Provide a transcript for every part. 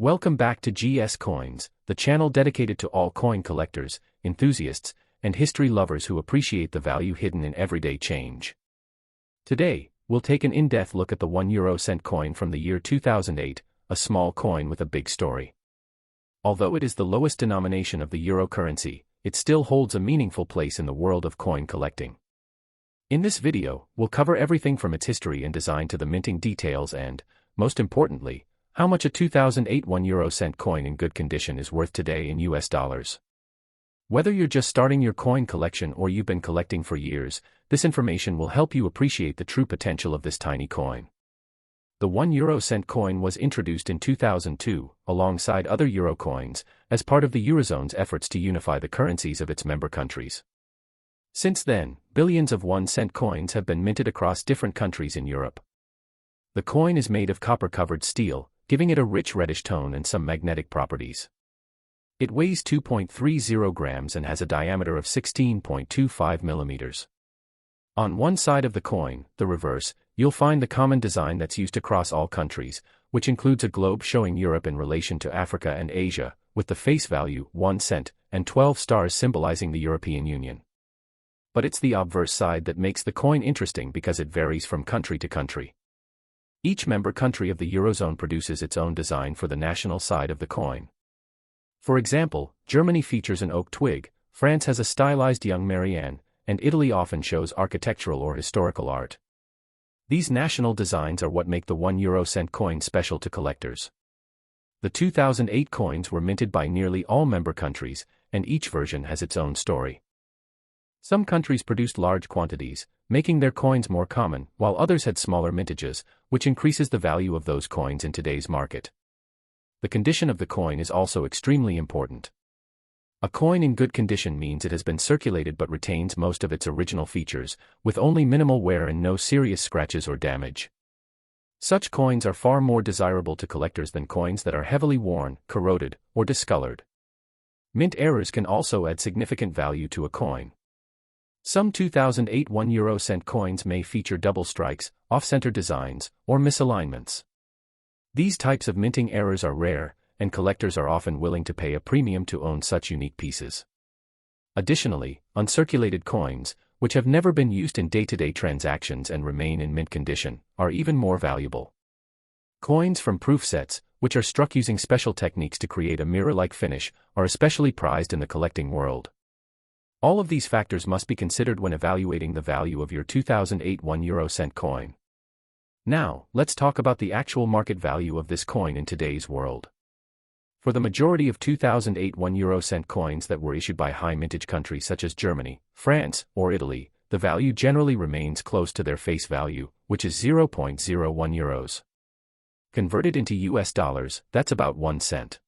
Welcome back to GS Coins, the channel dedicated to all coin collectors, enthusiasts, and history lovers who appreciate the value hidden in everyday change. Today, we'll take an in-depth look at the €1 coin from the year 2008, a small coin with a big story. Although it is the lowest denomination of the euro currency, it still holds a meaningful place in the world of coin collecting. In this video, we'll cover everything from its history and design to the minting details and, most importantly, how much a 2008 €1 coin in good condition is worth today in US dollars. Whether you're just starting your coin collection or you've been collecting for years, this information will help you appreciate the true potential of this tiny coin. The €1 coin was introduced in 2002, alongside other euro coins, as part of the Eurozone's efforts to unify the currencies of its member countries. Since then, billions of 1-cent coins have been minted across different countries in Europe. The coin is made of copper-covered steel, giving it a rich reddish tone and some magnetic properties. It weighs 2.30 grams and has a diameter of 16.25 millimeters. On one side of the coin, the reverse, you'll find the common design that's used across all countries, which includes a globe showing Europe in relation to Africa and Asia, with the face value, 1 cent, and 12 stars symbolizing the European Union. But it's the obverse side that makes the coin interesting because it varies from country to country. Each member country of the Eurozone produces its own design for the national side of the coin. For example, Germany features an oak twig, France has a stylized young Marianne, and Italy often shows architectural or historical art. These national designs are what make the €1 coin special to collectors. The 2008 coins were minted by nearly all member countries, and each version has its own story. Some countries produced large quantities, making their coins more common, while others had smaller mintages, which increases the value of those coins in today's market. The condition of the coin is also extremely important. A coin in good condition means it has been circulated but retains most of its original features, with only minimal wear and no serious scratches or damage. Such coins are far more desirable to collectors than coins that are heavily worn, corroded, or discolored. Mint errors can also add significant value to a coin. Some 2008 €1 coins may feature double strikes, off-center designs, or misalignments. These types of minting errors are rare, and collectors are often willing to pay a premium to own such unique pieces. Additionally, uncirculated coins, which have never been used in day-to-day transactions and remain in mint condition, are even more valuable. Coins from proof sets, which are struck using special techniques to create a mirror-like finish, are especially prized in the collecting world. All of these factors must be considered when evaluating the value of your 2008 €1 coin. Now, let's talk about the actual market value of this coin in today's world. For the majority of 2008 €1 coins that were issued by high-mintage countries such as Germany, France, or Italy, the value generally remains close to their face value, which is €0.01. Converted into US dollars, that's about 1 cent.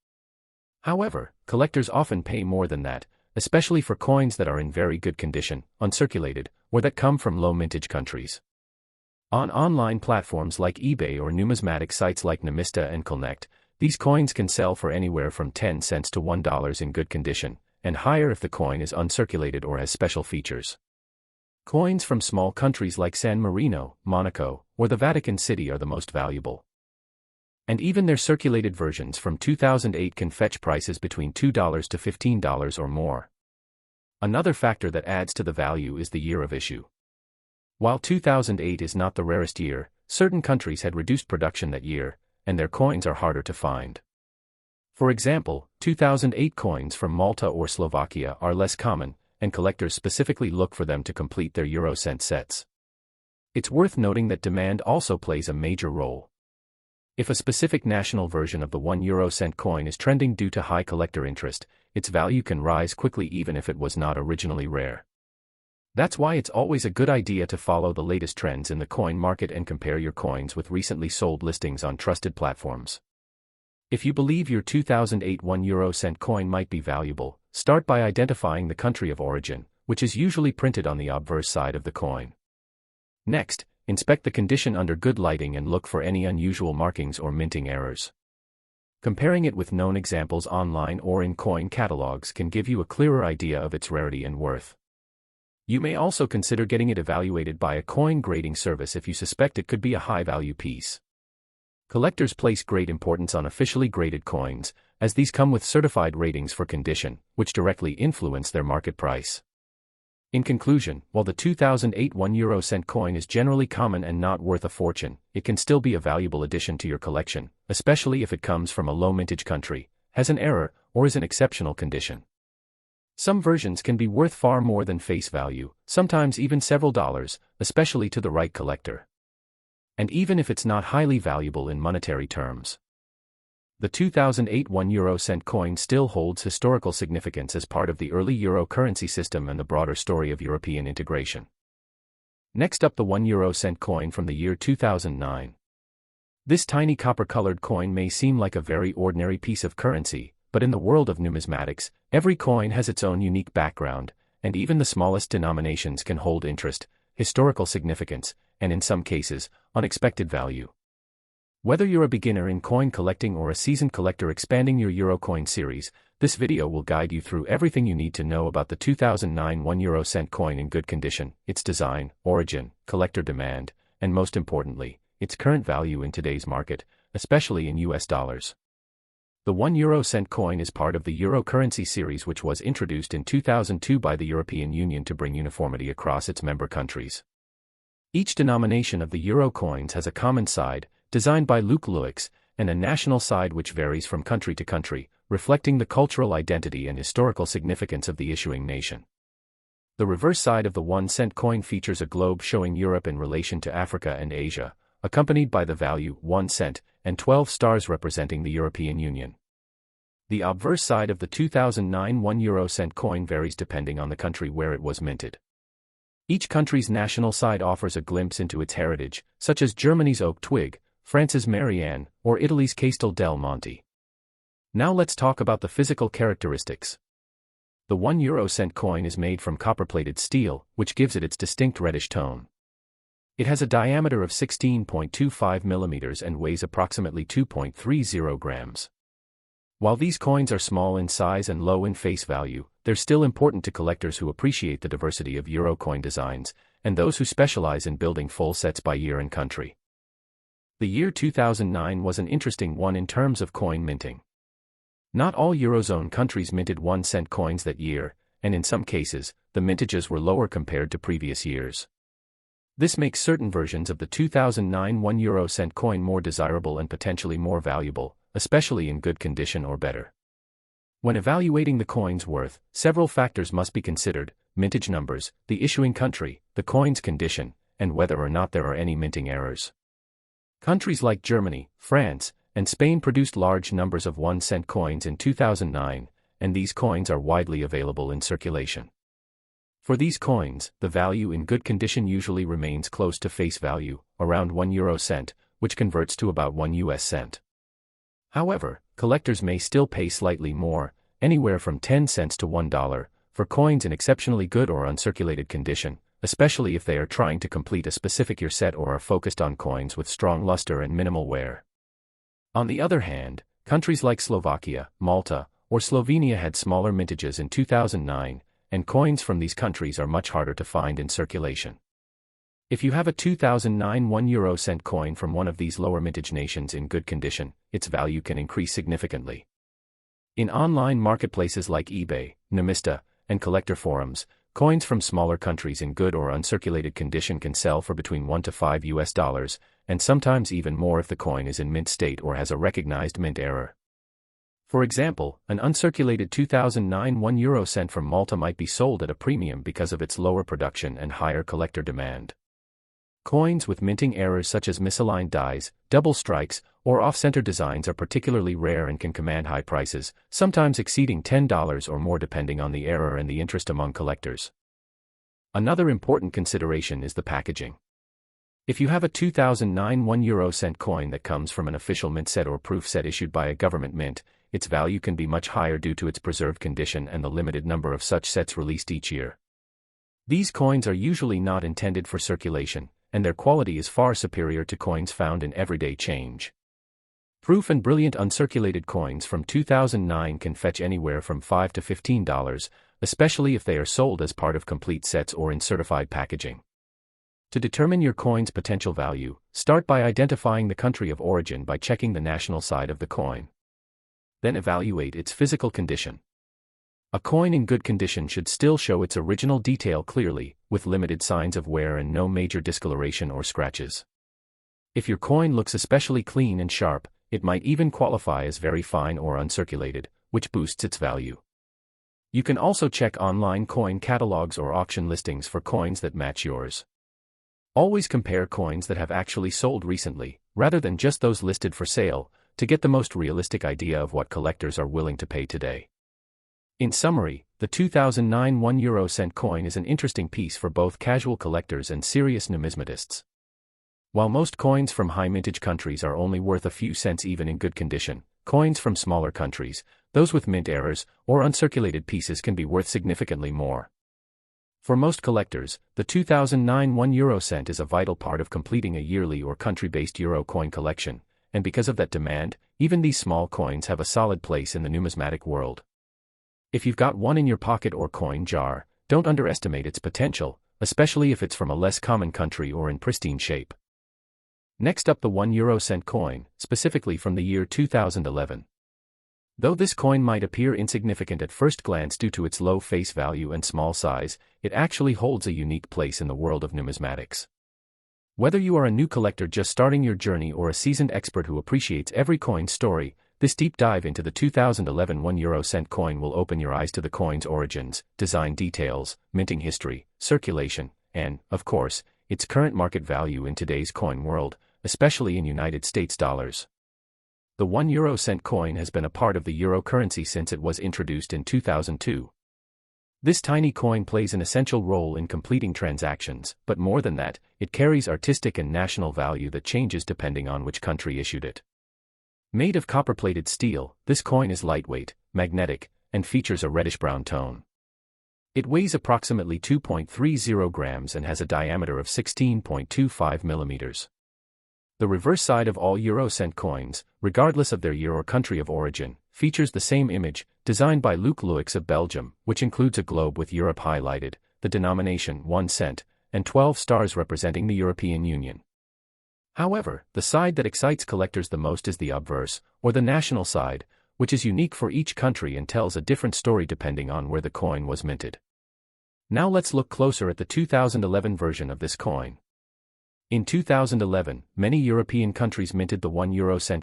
However, collectors often pay more than that, especially for coins that are in very good condition, uncirculated, or that come from low-mintage countries. On online platforms like eBay or numismatic sites like Numista and Connect, these coins can sell for anywhere from 10 cents to $1 in good condition, and higher if the coin is uncirculated or has special features. Coins from small countries like San Marino, Monaco, or the Vatican City are the most valuable. And even their circulated versions from 2008 can fetch prices between $2 to $15 or more. Another factor that adds to the value is the year of issue. While 2008 is not the rarest year, certain countries had reduced production that year, and their coins are harder to find. For example, 2008 coins from Malta or Slovakia are less common, and collectors specifically look for them to complete their €1 sets. It's worth noting that demand also plays a major role. If a specific national version of the €1 coin is trending due to high collector interest, its value can rise quickly even if it was not originally rare. That's why it's always a good idea to follow the latest trends in the coin market and compare your coins with recently sold listings on trusted platforms. If you believe your 2008 €1 coin might be valuable, start by identifying the country of origin, which is usually printed on the obverse side of the coin. Next, inspect the condition under good lighting and look for any unusual markings or minting errors. Comparing it with known examples online or in coin catalogs can give you a clearer idea of its rarity and worth. You may also consider getting it evaluated by a coin grading service if you suspect it could be a high-value piece. Collectors place great importance on officially graded coins, as these come with certified ratings for condition, which directly influence their market price. In conclusion, while the 2008 1 euro cent coin is generally common and not worth a fortune, it can still be a valuable addition to your collection, especially if it comes from a low mintage country, has an error, or is in exceptional condition. Some versions can be worth far more than face value, sometimes even several dollars, especially to the right collector. And even if it's not highly valuable in monetary terms. The 2008 1 euro-cent coin still holds historical significance as part of the early euro currency system and the broader story of European integration. Next up, the 1 euro-cent coin from the year 2009. This tiny copper-colored coin may seem like a very ordinary piece of currency, but in the world of numismatics, every coin has its own unique background, and even the smallest denominations can hold interest, historical significance, and in some cases, unexpected value. Whether you're a beginner in coin collecting or a seasoned collector expanding your Euro coin series, this video will guide you through everything you need to know about the 2009 1 euro-cent coin in good condition, its design, origin, collector demand, and most importantly, its current value in today's market, especially in US dollars. The 1 euro-cent coin is part of the Euro currency series, which was introduced in 2002 by the European Union to bring uniformity across its member countries. Each denomination of the Euro coins has a common side, designed by Luc Luix, and a national side which varies from country to country, reflecting the cultural identity and historical significance of the issuing nation. The reverse side of the 1 cent coin features a globe showing Europe in relation to Africa and Asia, accompanied by the value 1 cent and 12 stars representing the European Union. The obverse side of the 2009 1 euro-cent coin varies depending on the country where it was minted. Each country's national side offers a glimpse into its heritage, such as Germany's Oak Twig, France's Marianne, or Italy's Castel del Monte. Now let's talk about the physical characteristics. The 1 euro-cent coin is made from copper-plated steel, which gives it its distinct reddish tone. It has a diameter of 16.25 millimeters and weighs approximately 2.30 grams. While these coins are small in size and low in face value, they're still important to collectors who appreciate the diversity of Euro coin designs, and those who specialize in building full sets by year and country. The year 2009 was an interesting one in terms of coin minting. Not all Eurozone countries minted 1 cent coins that year, and in some cases, the mintages were lower compared to previous years. This makes certain versions of the 2009 1 euro-cent coin more desirable and potentially more valuable, especially in good condition or better. When evaluating the coin's worth, several factors must be considered: mintage numbers, the issuing country, the coin's condition, and whether or not there are any minting errors. Countries like Germany, France, and Spain produced large numbers of 1 cent coins in 2009, and these coins are widely available in circulation. For these coins, the value in good condition usually remains close to face value, around 1 euro-cent, which converts to about 1 US cent. However, collectors may still pay slightly more, anywhere from 10 cents to $1, for coins in exceptionally good or uncirculated condition, especially if they are trying to complete a specific year set or are focused on coins with strong luster and minimal wear. On the other hand, countries like Slovakia, Malta, or Slovenia had smaller mintages in 2009, and coins from these countries are much harder to find in circulation. If you have a 2009 1 euro-cent coin from one of these lower mintage nations in good condition, its value can increase significantly. In online marketplaces like eBay, Numista, and collector forums, coins from smaller countries in good or uncirculated condition can sell for between $1 to $5, and sometimes even more if the coin is in mint state or has a recognized mint error. For example, an uncirculated 2009 1 euro-cent from Malta might be sold at a premium because of its lower production and higher collector demand. Coins with minting errors such as misaligned dies, double strikes, or off-center designs are particularly rare and can command high prices, sometimes exceeding $10 or more depending on the error and the interest among collectors. Another important consideration is the packaging. If you have a 2009 1 euro-cent coin that comes from an official mint set or proof set issued by a government mint, its value can be much higher due to its preserved condition and the limited number of such sets released each year. These coins are usually not intended for circulation, and their quality is far superior to coins found in everyday change. Proof and brilliant uncirculated coins from 2009 can fetch anywhere from $5 to $15, especially if they are sold as part of complete sets or in certified packaging. To determine your coin's potential value, start by identifying the country of origin by checking the national side of the coin. Then evaluate its physical condition. A coin in good condition should still show its original detail clearly, with limited signs of wear and no major discoloration or scratches. If your coin looks especially clean and sharp, it might even qualify as very fine or uncirculated, which boosts its value. You can also check online coin catalogs or auction listings for coins that match yours. Always compare coins that have actually sold recently, rather than just those listed for sale, to get the most realistic idea of what collectors are willing to pay today. In summary, the 2009 1 coin is an interesting piece for both casual collectors and serious numismatists. While most coins from high-mintage countries are only worth a few cents even in good condition, coins from smaller countries, those with mint errors, or uncirculated pieces can be worth significantly more. For most collectors, the 2009 1 is a vital part of completing a yearly or country-based euro coin collection, and because of that demand, even these small coins have a solid place in the numismatic world. If you've got one in your pocket or coin jar, don't underestimate its potential, especially if it's from a less common country or in pristine shape. Next up, the 1 coin, specifically from the year 2011. Though this coin might appear insignificant at first glance due to its low face value and small size, it actually holds a unique place in the world of numismatics. Whether you are a new collector just starting your journey or a seasoned expert who appreciates every coin's story, this deep dive into the 2011 1 coin will open your eyes to the coin's origins, design details, minting history, circulation, and, of course, its current market value in today's coin world, especially in United States dollars. The 1 coin has been a part of the euro currency since it was introduced in 2002. This tiny coin plays an essential role in completing transactions, but more than that, it carries artistic and national value that changes depending on which country issued it. Made of copper-plated steel, this coin is lightweight, magnetic, and features a reddish-brown tone. It weighs approximately 2.30 grams and has a diameter of 16.25 millimeters. The reverse side of all euro-cent coins, regardless of their year or country of origin, features the same image, designed by Luc Luix of Belgium, which includes a globe with Europe highlighted, the denomination 1 cent, and 12 stars representing the European Union. However, the side that excites collectors the most is the obverse, or the national side, which is unique for each country and tells a different story depending on where the coin was minted. Now let's look closer at the 2011 version of this coin. In 2011, many European countries minted the 1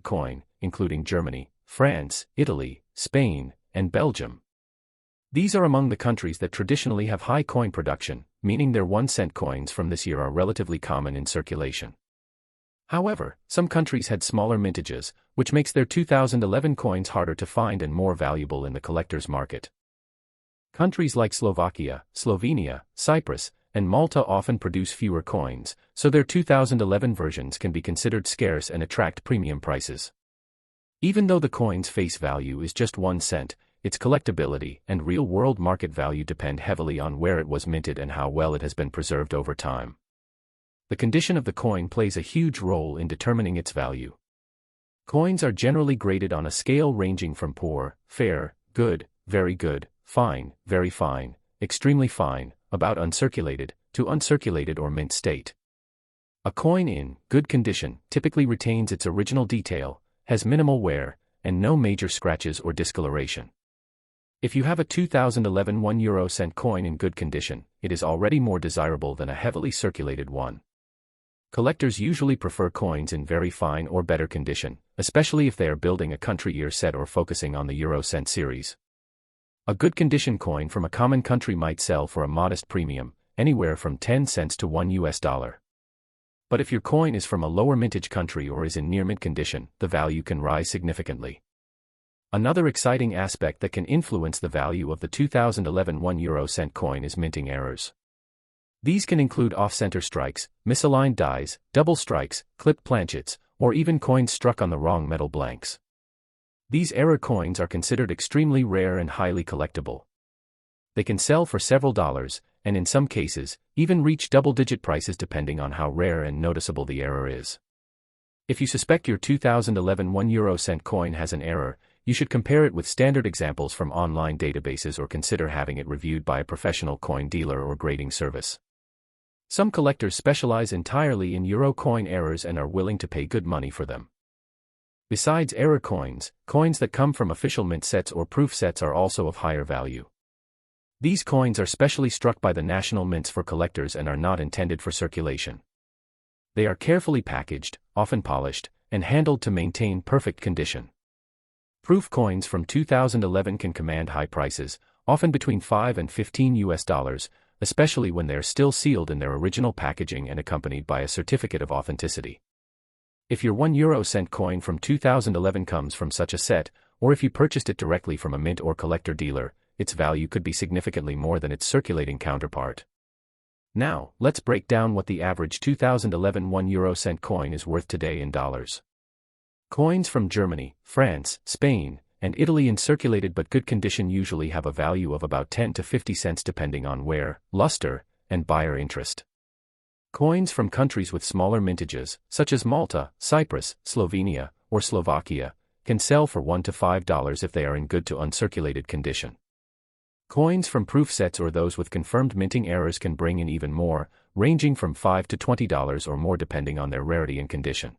coin, including Germany, France, Italy, Spain, and Belgium. These are among the countries that traditionally have high coin production, meaning their 1 coins from this year are relatively common in circulation. However, some countries had smaller mintages, which makes their 2011 coins harder to find and more valuable in the collector's market. Countries like Slovakia, Slovenia, Cyprus, and Malta often produce fewer coins, so their 2011 versions can be considered scarce and attract premium prices. Even though the coin's face value is just 1 cent, its collectability and real-world market value depend heavily on where it was minted and how well it has been preserved over time. The condition of the coin plays a huge role in determining its value. Coins are generally graded on a scale ranging from poor, fair, good, very good, fine, very fine, extremely fine, about uncirculated, to uncirculated or mint state. A coin in good condition typically retains its original detail, has minimal wear, and no major scratches or discoloration. If you have a 2011 1 coin in good condition, it is already more desirable than a heavily circulated one. Collectors usually prefer coins in very fine or better condition, especially if they are building a country year set or focusing on the Euro-cent series. A good condition coin from a common country might sell for a modest premium, anywhere from 10 cents to $1. But if your coin is from a lower mintage country or is in near mint condition, the value can rise significantly. Another exciting aspect that can influence the value of the 2011 1 coin is minting errors. These can include off-center strikes, misaligned dies, double strikes, clipped planchets, or even coins struck on the wrong metal blanks. These error coins are considered extremely rare and highly collectible. They can sell for several dollars, and in some cases, even reach double-digit prices depending on how rare and noticeable the error is. If you suspect your 2011 1 coin has an error, you should compare it with standard examples from online databases or consider having it reviewed by a professional coin dealer or grading service. Some collectors specialize entirely in euro coin errors and are willing to pay good money for them. Besides error coins, coins that come from official mint sets or proof sets are also of higher value. These coins are specially struck by the national mints for collectors and are not intended for circulation. They are carefully packaged, often polished, and handled to maintain perfect condition. Proof coins from 2011 can command high prices, often between $5 and $15, especially when they are still sealed in their original packaging and accompanied by a certificate of authenticity. If your €1 coin from 2011 comes from such a set, or if you purchased it directly from a mint or collector dealer, its value could be significantly more than its circulating counterpart. Now, let's break down what the average 2011 €1 coin is worth today in dollars. Coins from Germany, France, Spain, and Italy in circulated but good condition usually have a value of about 10 to 50 cents depending on wear, luster, and buyer interest. Coins from countries with smaller mintages, such as Malta, Cyprus, Slovenia, or Slovakia, can sell for $1 to $5 if they are in good to uncirculated condition. Coins from proof sets or those with confirmed minting errors can bring in even more, ranging from $5 to $20 or more depending on their rarity and condition.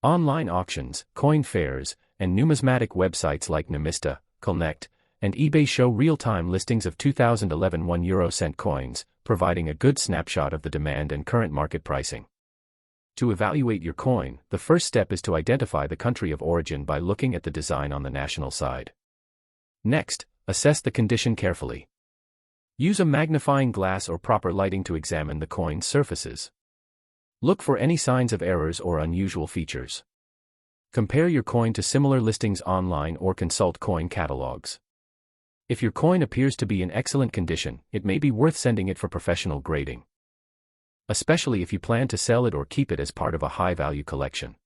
Online auctions, coin fairs, and numismatic websites like Numista, Collect, and eBay show real-time listings of 2011 €1 coins, providing a good snapshot of the demand and current market pricing. To evaluate your coin, the first step is to identify the country of origin by looking at the design on the national side. Next, assess the condition carefully. Use a magnifying glass or proper lighting to examine the coin's surfaces. Look for any signs of errors or unusual features. Compare your coin to similar listings online or consult coin catalogs. If your coin appears to be in excellent condition, it may be worth sending it for professional grading, especially if you plan to sell it or keep it as part of a high-value collection.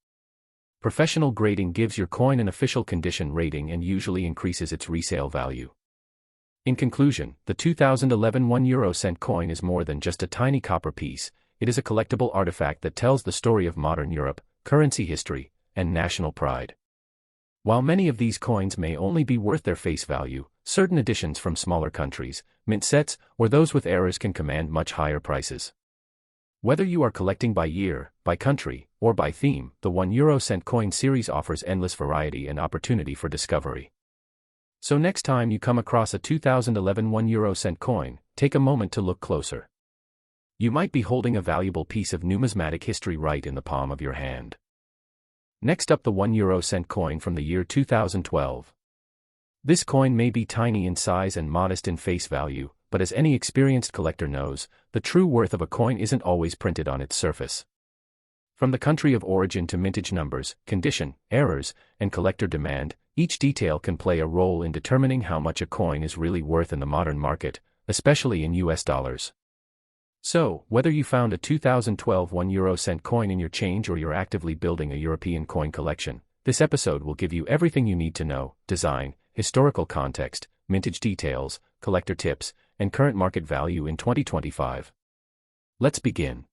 Professional grading gives your coin an official condition rating and usually increases its resale value. In conclusion, the 2011 €1 coin is more than just a tiny copper piece. It is a collectible artifact that tells the story of modern Europe, currency history, and national pride. While many of these coins may only be worth their face value, certain editions from smaller countries, mint sets, or those with errors can command much higher prices. Whether you are collecting by year, by country, or by theme, the €1 coin series offers endless variety and opportunity for discovery. So next time you come across a 2011 €1 coin, take a moment to look closer. You might be holding a valuable piece of numismatic history right in the palm of your hand. Next up, the €1 coin from the year 2012. This coin may be tiny in size and modest in face value, but as any experienced collector knows, the true worth of a coin isn't always printed on its surface. From the country of origin to mintage numbers, condition, errors, and collector demand, each detail can play a role in determining how much a coin is really worth in the modern market, especially in US dollars. So, whether you found a 2012 €1 coin in your change or you're actively building a European coin collection, this episode will give you everything you need to know: design, historical context, mintage details, collector tips, and current market value in 2025. Let's begin.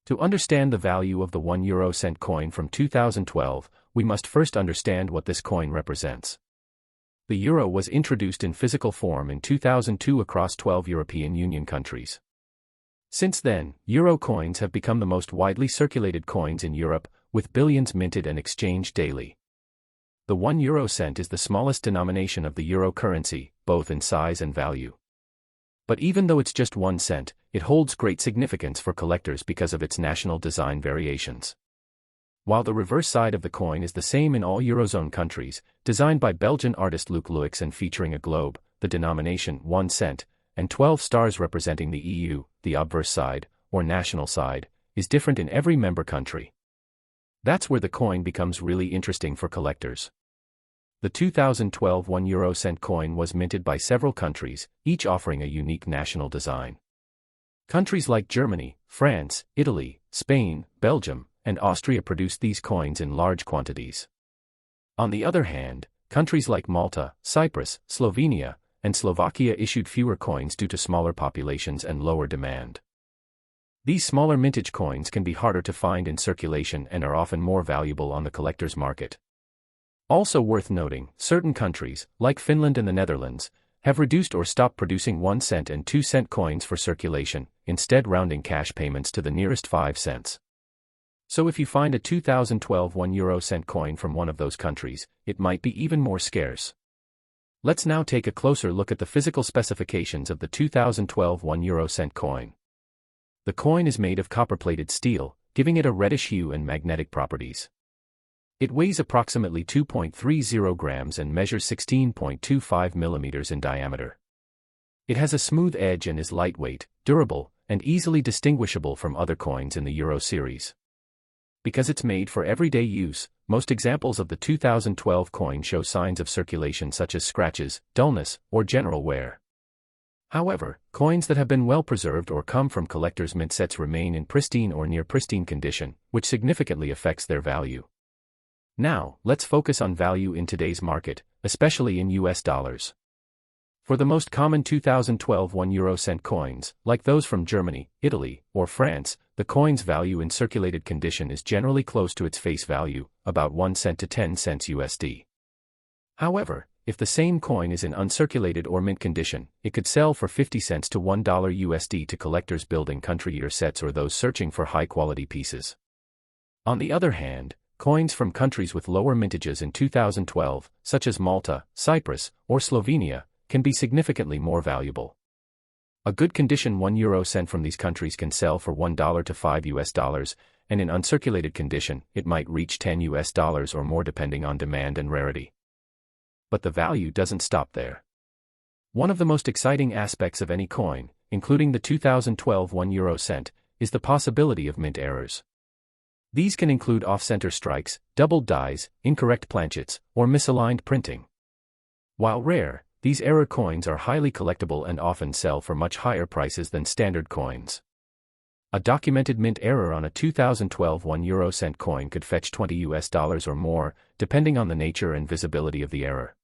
To understand the value of the €1 coin from 2012, we must first understand what this coin represents. The euro was introduced in physical form in 2002 across 12 European Union countries. Since then, euro coins have become the most widely circulated coins in Europe, with billions minted and exchanged daily. The €1 is the smallest denomination of the euro currency, both in size and value. But even though it's just 1 cent, it holds great significance for collectors because of its national design variations. While the reverse side of the coin is the same in all Eurozone countries, designed by Belgian artist Luc Luix and featuring a globe, the denomination 1 cent, and 12 stars representing the EU, the obverse side, or national side, is different in every member country. That's where the coin becomes really interesting for collectors. The 2012 €1 coin was minted by several countries, each offering a unique national design. Countries like Germany, France, Italy, Spain, Belgium, and Austria produced these coins in large quantities. On the other hand, countries like Malta, Cyprus, Slovenia, and Slovakia issued fewer coins due to smaller populations and lower demand. These smaller mintage coins can be harder to find in circulation and are often more valuable on the collector's market. Also worth noting, certain countries, like Finland and the Netherlands, have reduced or stopped producing 1 cent and 2 cent coins for circulation, instead rounding cash payments to the nearest 5 cents. So if you find a 2012 1 euro-cent coin from one of those countries, it might be even more scarce. Let's now take a closer look at the physical specifications of the 2012 1 euro-cent coin. The coin is made of copper-plated steel, giving it a reddish hue and magnetic properties. It weighs approximately 2.30 grams and measures 16.25 millimeters in diameter. It has a smooth edge and is lightweight, durable, and easily distinguishable from other coins in the Euro series. Because it's made for everyday use, most examples of the 2012 coin show signs of circulation such as scratches, dullness, or general wear. However, coins that have been well preserved or come from collectors' mint sets remain in pristine or near pristine condition, which significantly affects their value. Now, let's focus on value in today's market, especially in US dollars. For the most common 2012 1 euro-cent coins, like those from Germany, Italy, or France, the coin's value in circulated condition is generally close to its face value, about 1 cent to 10 cents USD. However, if the same coin is in uncirculated or mint condition, it could sell for 50 cents to $1 USD to collectors building country year sets or those searching for high-quality pieces. On the other hand, coins from countries with lower mintages in 2012, such as Malta, Cyprus, or Slovenia, can be significantly more valuable. A good condition 1 euro-cent from these countries can sell for $1 to $5 and in uncirculated condition, it might reach $10 or more depending on demand and rarity. But the value doesn't stop there. One of the most exciting aspects of any coin, including the 2012 1 euro-cent, is the possibility of mint errors. These can include off-center strikes, doubled dies, incorrect planchets, or misaligned printing. While rare, these error coins are highly collectible and often sell for much higher prices than standard coins. A documented mint error on a 2012 1 euro-cent coin could fetch $20 or more, depending on the nature and visibility of the error.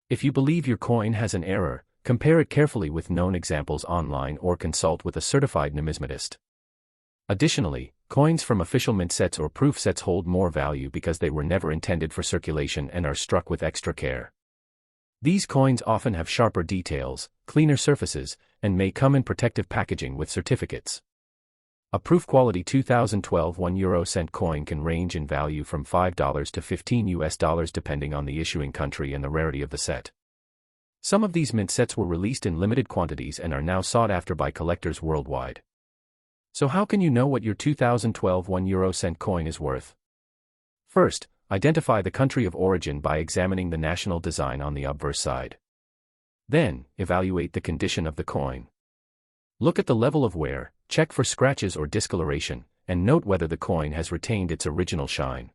If you believe your coin has an error, compare it carefully with known examples online or consult with a certified numismatist. Additionally, coins from official mint sets or proof sets hold more value because they were never intended for circulation and are struck with extra care. These coins often have sharper details, cleaner surfaces, and may come in protective packaging with certificates. A proof-quality 2012 1 euro-cent coin can range in value from $5 to $15 depending on the issuing country and the rarity of the set. Some of these mint sets were released in limited quantities and are now sought after by collectors worldwide. So how can you know what your 2012 1 euro-cent coin is worth? First, identify the country of origin by examining the national design on the obverse side. Then, evaluate the condition of the coin. Look at the level of wear, check for scratches or discoloration, and note whether the coin has retained its original shine.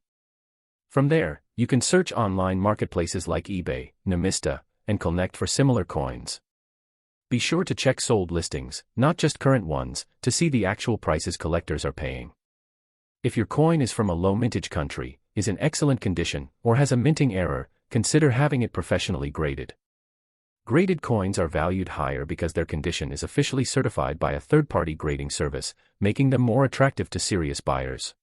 From there, you can search online marketplaces like eBay, Numista, and Collect for similar coins. Be sure to check sold listings, not just current ones, to see the actual prices collectors are paying. If your coin is from a low mintage country, is in excellent condition, or has a minting error, consider having it professionally graded. Graded coins are valued higher because their condition is officially certified by a third-party grading service, making them more attractive to serious buyers.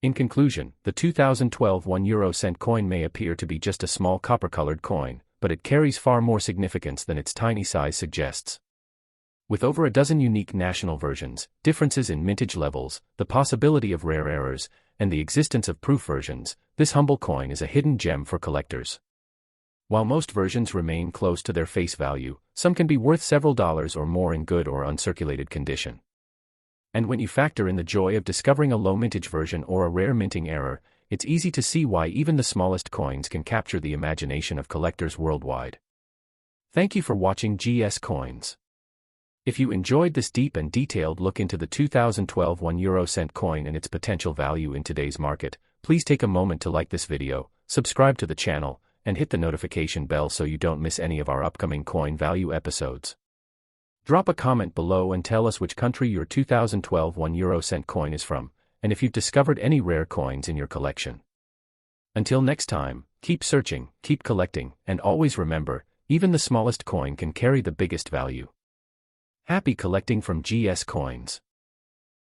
In conclusion, the 2012 1 euro-cent coin may appear to be just a small copper-colored coin, but it carries far more significance than its tiny size suggests. With over a dozen unique national versions, differences in mintage levels, the possibility of rare errors, and the existence of proof versions, this humble coin is a hidden gem for collectors. While most versions remain close to their face value, some can be worth several dollars or more in good or uncirculated condition. And when you factor in the joy of discovering a low mintage version or a rare minting error, it's easy to see why even the smallest coins can capture the imagination of collectors worldwide. Thank you for watching GS Coins. If you enjoyed this deep and detailed look into the 2012 1 euro-cent coin and its potential value in today's market, please take a moment to like this video, subscribe to the channel, and hit the notification bell so you don't miss any of our upcoming coin value episodes. Drop a comment below and tell us which country your 2012 1 euro-cent coin is from, and if you've discovered any rare coins in your collection. Until next time, keep searching, keep collecting, and always remember, even the smallest coin can carry the biggest value. Happy collecting from GS Coins.